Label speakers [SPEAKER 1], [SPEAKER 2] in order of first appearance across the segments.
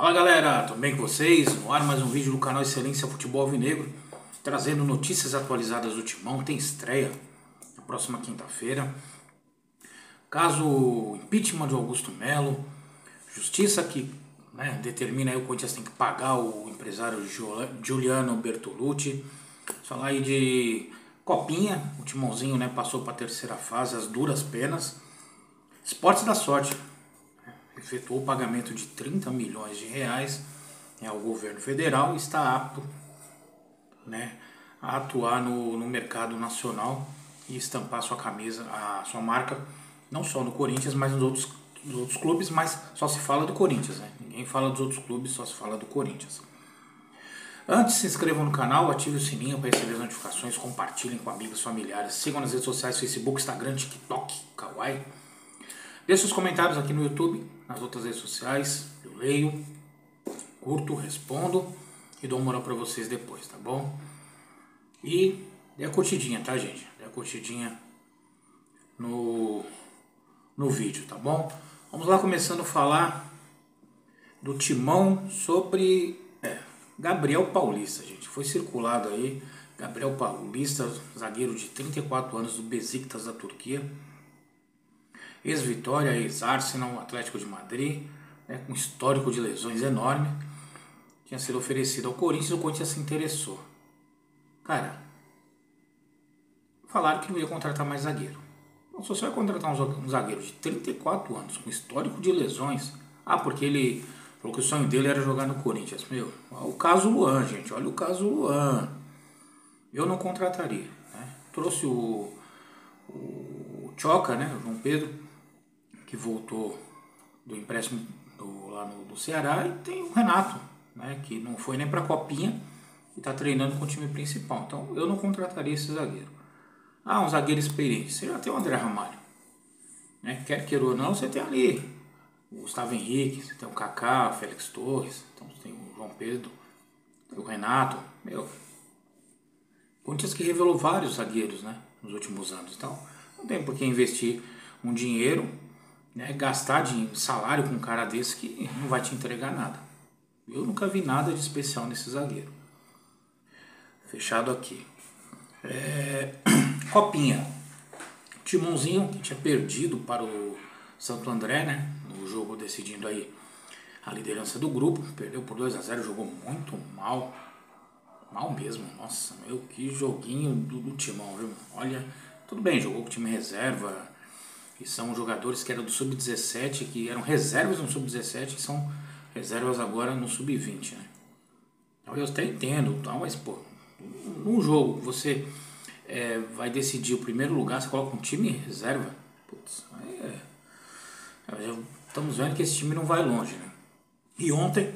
[SPEAKER 1] Fala galera, tudo bem com vocês? No ar mais um vídeo do canal Excelência Futebol Alvinegro, trazendo notícias atualizadas do Timão. Tem estreia na próxima quinta-feira. Caso impeachment de Augusto Melo, justiça que determina aí o Corinthians tem que pagar o empresário Giuliano Bertolucci. Falar aí de Copinha, o Timãozinho passou para a terceira fase, as duras penas. Esportes da Sorte efetuou o pagamento de 30 milhões de reais ao governo federal e está apto a atuar no mercado nacional e estampar sua camisa, a sua marca, não só no Corinthians, mas nos outros clubes, mas só se fala do Corinthians, Ninguém fala dos outros clubes, só se fala do Corinthians. Antes, se inscrevam no canal, ative o sininho para receber as notificações, compartilhem com amigos, familiares, sigam nas redes sociais, Facebook, Instagram, TikTok, Kawaii. Deixe seus comentários aqui no YouTube, nas outras redes sociais, eu leio, curto, respondo e dou uma moral pra vocês depois, tá bom? E dê a curtidinha, tá, gente? Dê a curtidinha no vídeo, tá bom? Vamos lá, começando a falar do Timão sobre Gabriel Paulista, gente. Foi circulado aí, Gabriel Paulista, zagueiro de 34 anos do Besiktas da Turquia, ex-Vitória, ex-Arsenal, Atlético de Madrid, com histórico de lesões enorme, tinha sido oferecido ao Corinthians e o Corinthians se interessou. Cara, falaram que não ia contratar mais zagueiro. Então, se você vai contratar um zagueiro de 34 anos, com histórico de lesões, porque ele falou que o sonho dele era jogar no Corinthians. O caso Luan, gente, olha o caso Luan. Eu não contrataria. Trouxe o Choca, o João Pedro, que voltou do empréstimo lá do Ceará, e tem o Renato, que não foi nem para a Copinha e está treinando com o time principal. Então eu não contrataria esse zagueiro. Um zagueiro experiente. Você já tem o André Ramalho, quer queira ou não, você tem ali o Gustavo Henrique, você tem o Kaká, o Félix Torres, então você tem o João Pedro, tem o Renato. O Corinthians que revelou vários zagueiros nos últimos anos. Então não tem por que investir um dinheiro, gastar de salário com um cara desse que não vai te entregar nada. Eu nunca vi nada de especial nesse zagueiro. Fechado aqui. Copinha. Timãozinho, que tinha perdido para o Santo André, no jogo decidindo aí a liderança do grupo, perdeu por 2-0, jogou muito mal. Mal mesmo. Nossa, que joguinho do Timão, viu? Olha, tudo bem, jogou com o time reserva, e são jogadores que eram do Sub-17, que eram reservas no Sub-17 e são reservas agora no Sub-20, Então eu até entendo, mas num jogo você vai decidir o primeiro lugar, você coloca um time reserva, já estamos vendo que esse time não vai longe, E ontem,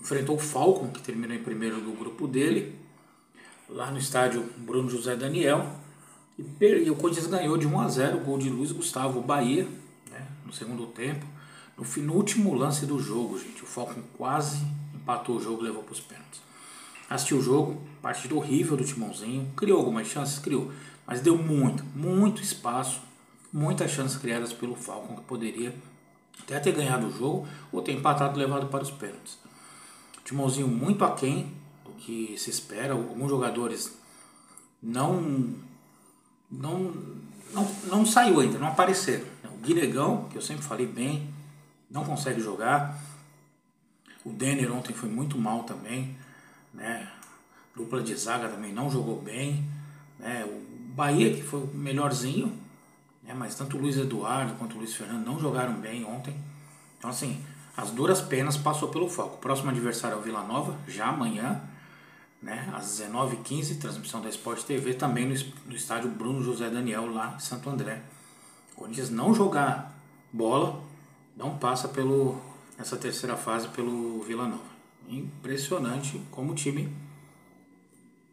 [SPEAKER 1] enfrentou o Falcon, que terminou em primeiro do grupo dele, lá no estádio Bruno José Daniel, e o Corinthians ganhou de 1-0, gol de Luiz Gustavo Bahia, no segundo tempo. No último lance do jogo, gente, o Falcon quase empatou o jogo e levou para os pênaltis. Assistiu o jogo, partida horrível do Timãozinho, criou algumas chances, mas deu muito espaço, muitas chances criadas pelo Falcon, que poderia até ter ganhado o jogo ou ter empatado e levado para os pênaltis. O Timãozinho muito aquém do que se espera, alguns jogadores não saiu ainda, não apareceram. O Guinegão, que eu sempre falei bem, não consegue jogar. O Denner ontem foi muito mal também, Dupla de zaga também não jogou bem, O Bahia, que foi o melhorzinho, mas tanto o Luiz Eduardo quanto o Luiz Fernando não jogaram bem ontem. Então assim, as duras penas passou pelo Falcão. O próximo adversário é o Vila Nova, já amanhã, às 19h15, transmissão da Sport TV, também no estádio Bruno José Daniel, lá em Santo André. O Corinthians não jogar bola, não passa nessa terceira fase pelo Vila Nova. Impressionante como o time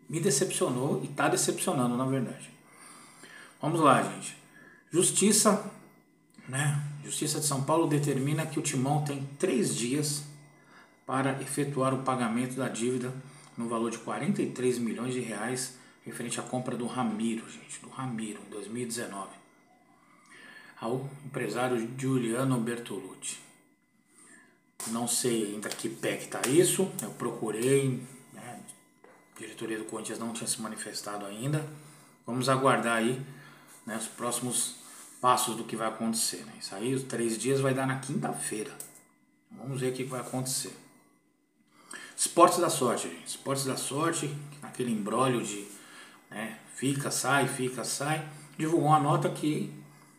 [SPEAKER 1] me decepcionou e está decepcionando, na verdade. Vamos lá, gente. Justiça de São Paulo determina que o Timão tem 3 dias para efetuar o pagamento da dívida no valor de 43 milhões de reais referente à compra do Ramiro, em 2019, ao empresário Giuliano Bertolucci. Não sei ainda que pé que está isso. Eu procurei, né? A diretoria do Corinthians não tinha se manifestado ainda. Vamos aguardar aí, né, os próximos passos do que vai acontecer. Né? Isso aí, os 3 dias vai dar na quinta-feira. Vamos ver o que vai acontecer. Esportes da sorte, gente. Esportes da sorte, aquele imbróglio de, né, fica, sai, divulgou uma nota que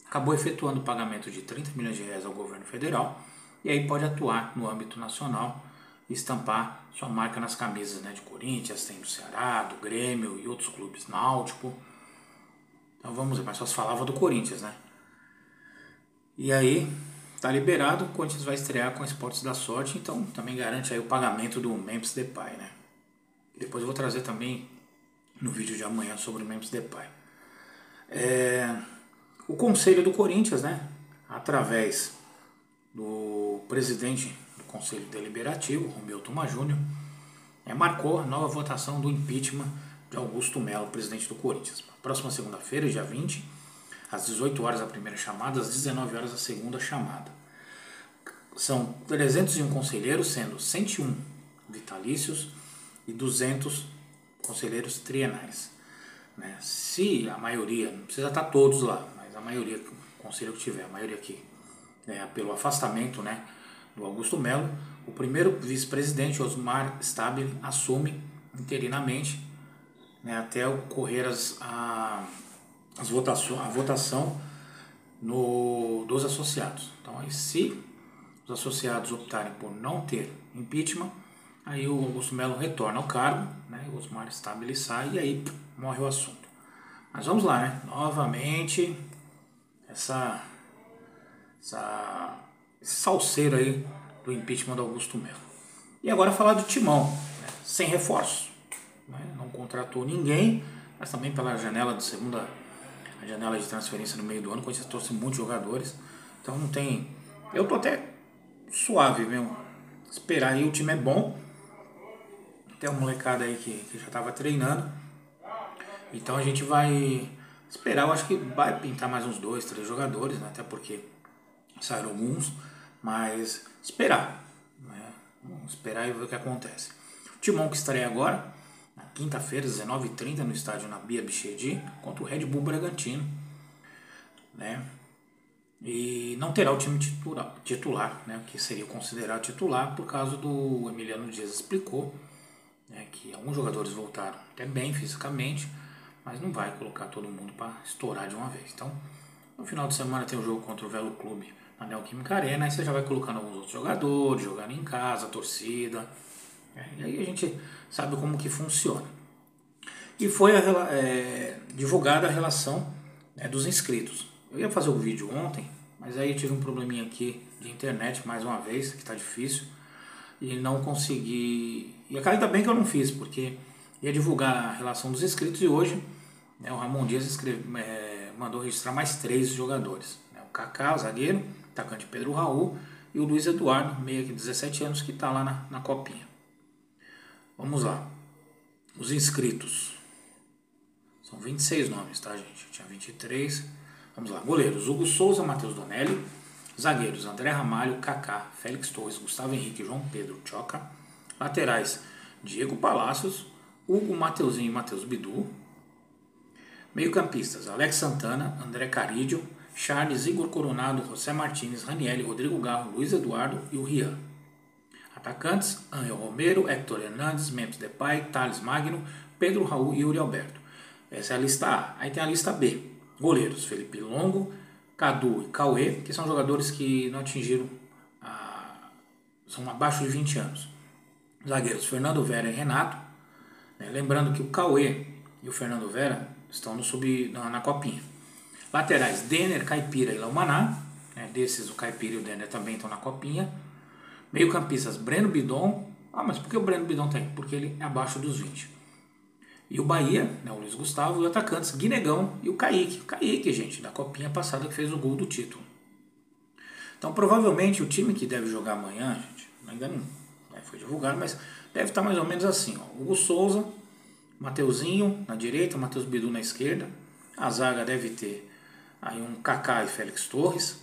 [SPEAKER 1] acabou efetuando o pagamento de 30 milhões de reais ao governo federal e aí pode atuar no âmbito nacional e estampar sua marca nas camisas, né, de Corinthians, tem do Ceará, do Grêmio e outros clubes, Náutico. Então vamos ver, mas só se falava do Corinthians, né? E aí, tá liberado, o Corinthians vai estrear com Esportes da Sorte, então também garante aí o pagamento do Memphis Depay, né? E depois eu vou trazer também no vídeo de amanhã sobre o Memphis Depay. O Conselho do Corinthians, né? Através do presidente do Conselho Deliberativo, Romeu Thuma Júnior, marcou a nova votação do impeachment de Augusto Melo, presidente do Corinthians. Próxima segunda-feira, dia 20, às 18 horas a primeira chamada, às 19 horas a segunda chamada. São 301 conselheiros, sendo 101 vitalícios e 200 conselheiros trienais. Né? Se a maioria, não precisa estar todos lá, mas a maioria, o conselho que tiver, a maioria aqui, pelo afastamento, né, do Augusto Melo, o primeiro vice-presidente, Osmar Stabile, assume interinamente, né, até ocorrer a votação dos associados. Então, aí, se os associados optarem por não ter impeachment, aí o Augusto Melo retorna ao cargo, né, o Osmar Stabile sai e aí morre o assunto. Mas vamos lá, né? Novamente, esse salseiro aí do impeachment do Augusto Melo. E agora falar do Timão, né, sem reforço. Né, não contratou ninguém, mas também pela janela de a janela de transferência no meio do ano, quando você trouxe muitos jogadores. Então não tem. Eu tô até suave mesmo. Esperar aí, o time é bom. Tem uma molecada aí que já estava treinando. Então a gente vai esperar, eu acho que vai pintar mais uns 2, 3 jogadores, né? Até porque saíram alguns, mas esperar. Né? Vamos esperar e ver o que acontece. O Timão que estreia agora, na quinta-feira, 19h30, no estádio Nabia Bichedi, contra o Red Bull Bragantino. Né? E não terá o time titular, né, que seria considerado titular por causa do Emiliano Dias explicou, né, que alguns jogadores voltaram até bem fisicamente, mas não vai colocar todo mundo para estourar de uma vez. Então, no final de semana tem o jogo contra o Velo Clube na Neoquímica Arena, aí você já vai colocando alguns outros jogadores, jogando em casa, a torcida, e aí a gente sabe como que funciona. E foi divulgada a relação, né, dos inscritos. Eu ia fazer o vídeo ontem, mas aí eu tive um probleminha aqui de internet, mais uma vez, que está difícil, e não consegui. E ainda bem que eu não fiz, porque ia divulgar a relação dos inscritos e hoje, né, o Ramon Dias mandou registrar mais 3 jogadores. Né, o Kaká, o zagueiro, o atacante Pedro Raul e o Luiz Eduardo, meio que 17 anos, que está lá na copinha. Vamos lá. Os inscritos. São 26 nomes, tá, gente? Tinha 23. Vamos lá. Goleiros: Hugo Souza, Matheus Donelli. Zagueiros: André Ramalho, Kaká, Félix Torres, Gustavo Henrique, João Pedro, Choca. Laterais: Diego Palacios, Hugo, Mateuzinho e Matheus Bidu. Meio-campistas: Alex Santana, André Carídio, Charles, Igor Coronado, José Martínez, Ranieri, Rodrigo Garro, Luiz Eduardo e o Rian. Atacantes: Angel Romero, Héctor Hernandes, Memphis Depay, Thales Magno, Pedro Raul e Yuri Alberto. Essa é a lista A. Aí tem a lista B. Goleiros: Felipe Longo, Cadu e Cauê, que são jogadores que não atingiram, são abaixo de 20 anos. Zagueiros: Fernando Vera e Renato. Lembrando que o Cauê e o Fernando Vera estão na copinha. Laterais: Denner, Caipira e Laumaná. Desses, o Caipira e o Denner também estão na copinha. Meio-campistas: Breno Bidon. Mas por que o Breno Bidon tem? Porque ele é abaixo dos 20. E o Bahia, né, o Luiz Gustavo, e os atacantes Guinegão e o Kaique. O Kaique, gente, da copinha passada que fez o gol do título. Então, provavelmente, o time que deve jogar amanhã, gente, ainda não foi divulgado, mas deve estar mais ou menos assim. Ó. Hugo Souza, Mateuzinho na direita, Matheus Bidu na esquerda. A zaga deve ter aí um Kaká e Félix Torres.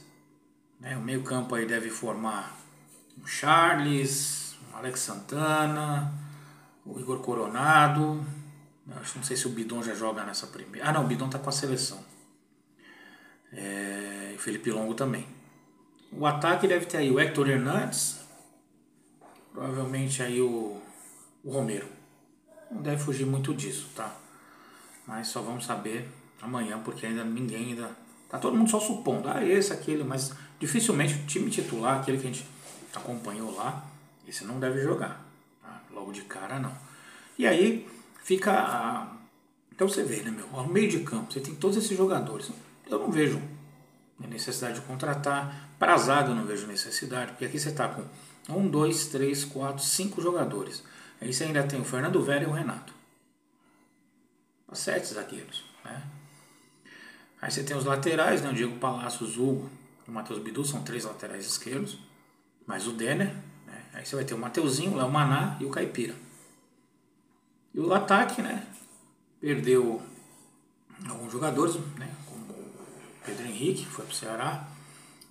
[SPEAKER 1] Né? O meio campo aí deve formar o Charles, o Alex Santana, o Igor Coronado. Não sei se o Bidon já joga nessa primeira. Ah não, o Bidon tá com a seleção. E o Felipe Longo também. O ataque deve ter aí o Héctor Hernandes, provavelmente aí o Romero. Não deve fugir muito disso, tá? Mas só vamos saber amanhã, porque ainda ninguém ainda... Tá todo mundo só supondo, esse, aquele, mas dificilmente o time titular, aquele que a gente acompanhou lá, esse não deve jogar, tá? Logo de cara não. E aí fica então você vê, né, meu, ao meio de campo, você tem todos esses jogadores. Eu não vejo necessidade de contratar. Para a zaga eu não vejo necessidade, porque aqui você está com 1, 2, 3, 4, 5 jogadores. Aí você ainda tem o Fernando Vera e o Renato. 7 zagueiros, né? Aí você tem os laterais, né? O Diego Palacios, o Hugo e o Matheus Bidu, são 3 laterais esquerdos, mais o Denner, né? Aí você vai ter o Mateuzinho, o Léo Maná e o Caipira. E o ataque, né? Perdeu alguns jogadores, né? Como o Pedro Henrique, que foi pro Ceará.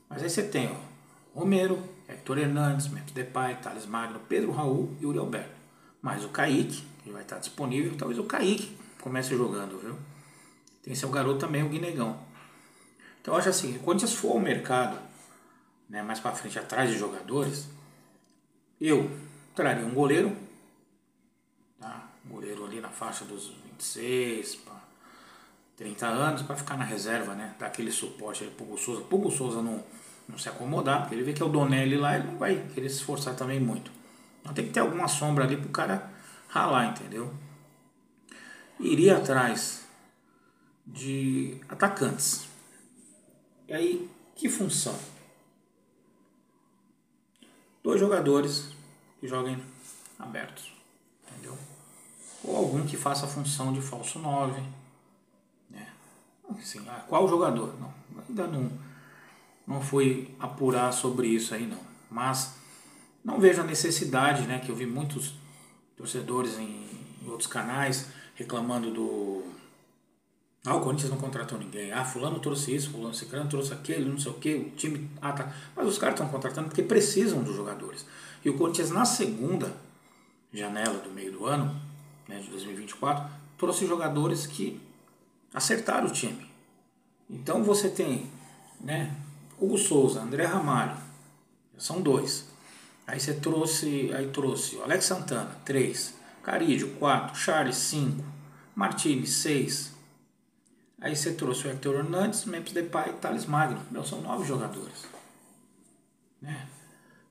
[SPEAKER 1] Mas aí você tem, ó, Romero, Héctor Hernandes, Memphis Depay, Thales Magno, Pedro Raul e Uri Alberto. Mais o Kaique, que vai estar disponível. Talvez o Kaique comece jogando, viu? Tem seu garoto também, o Guinegão. Então eu acho assim, quando vocês for ao mercado, né, mais para frente, atrás de jogadores, eu traria um goleiro, tá? Um goleiro ali na faixa dos 26 para 30 anos, para ficar na reserva, né? Dar aquele suporte ali pro Hugo Souza. Pro Hugo Souza não se acomodar, porque ele vê que é o Donelli lá, ele não vai querer se esforçar também muito. Então tem que ter alguma sombra ali pro cara ralar, entendeu? Iria atrás de atacantes. E aí, que função? 2 jogadores que joguem abertos, entendeu? Ou algum que faça a função de falso 9, né? Assim, qual jogador? Não, ainda não fui apurar sobre isso aí não. Mas não vejo a necessidade, né? Que eu vi muitos torcedores em outros canais reclamando do... o Corinthians não contratou ninguém. Fulano trouxe isso, fulano ciclano trouxe aquele, não sei o que, o time... tá. Mas os caras estão contratando porque precisam dos jogadores. E o Corinthians na segunda janela do meio do ano, né, de 2024, trouxe jogadores que acertaram o time. Então você tem, né, Hugo Souza, André Ramalho, são 2. Aí você trouxe o Alex Santana, 3. Carídio, 4. Charles, 5. Martínez, 6. Aí você trouxe o Héctor Hernandes, Memphis Depay e Thales Magno. São 9 jogadores, né?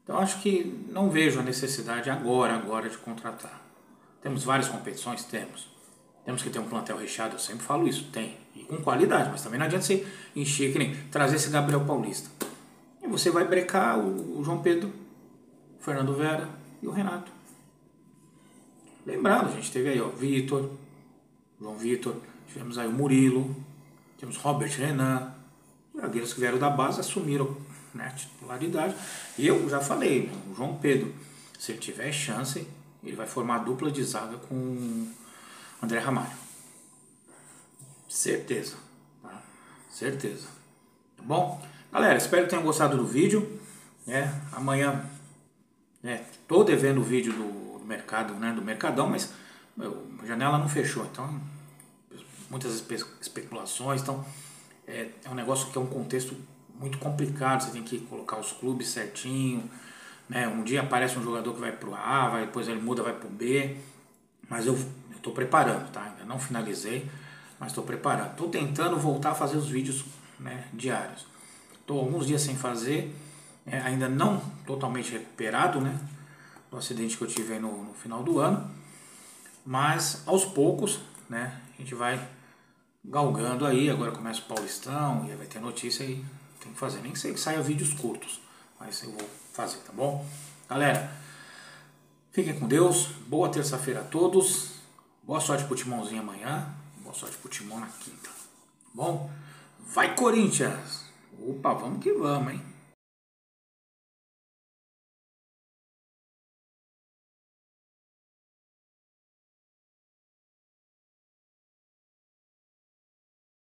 [SPEAKER 1] Então acho que não vejo a necessidade agora de contratar. Temos várias competições? Temos que ter um plantel recheado, eu sempre falo isso, tem. E com qualidade, mas também não adianta você encher, que nem trazer esse Gabriel Paulista. E você vai brecar o João Pedro, o Fernando Vera e o Renato. Lembrando, a gente teve aí, ó, João Vitor, tivemos aí o Murilo, temos Robert Renan, zagueiros que vieram da base, assumiram, né, a titularidade. E eu já falei, o João Pedro, se ele tiver chance, ele vai formar a dupla de zaga com o André Ramalho. Certeza, tá? Certeza. Tá bom? Galera, espero que tenham gostado do vídeo. Amanhã, tô devendo o vídeo do mercado, né, do Mercadão, mas a janela não fechou, então muitas especulações, então é um negócio que é um contexto muito complicado, você tem que colocar os clubes certinho, né? Um dia aparece um jogador que vai pro A, depois ele muda, vai pro B, mas eu estou preparando, tá? Ainda não finalizei, mas estou preparando. Estou tentando voltar a fazer os vídeos, né, diários. Estou alguns dias sem fazer, ainda não totalmente recuperado, né, do acidente que eu tive aí no final do ano, mas aos poucos, né, a gente vai galgando aí. Agora começa o Paulistão e vai ter notícia aí, tem que fazer. Nem que saia vídeos curtos, mas eu vou fazer, tá bom? Galera, fiquem com Deus, boa terça-feira a todos, boa sorte pro Timãozinho amanhã, boa sorte pro Timão na quinta, tá bom? Vai Corinthians! Opa, vamos que vamos, hein?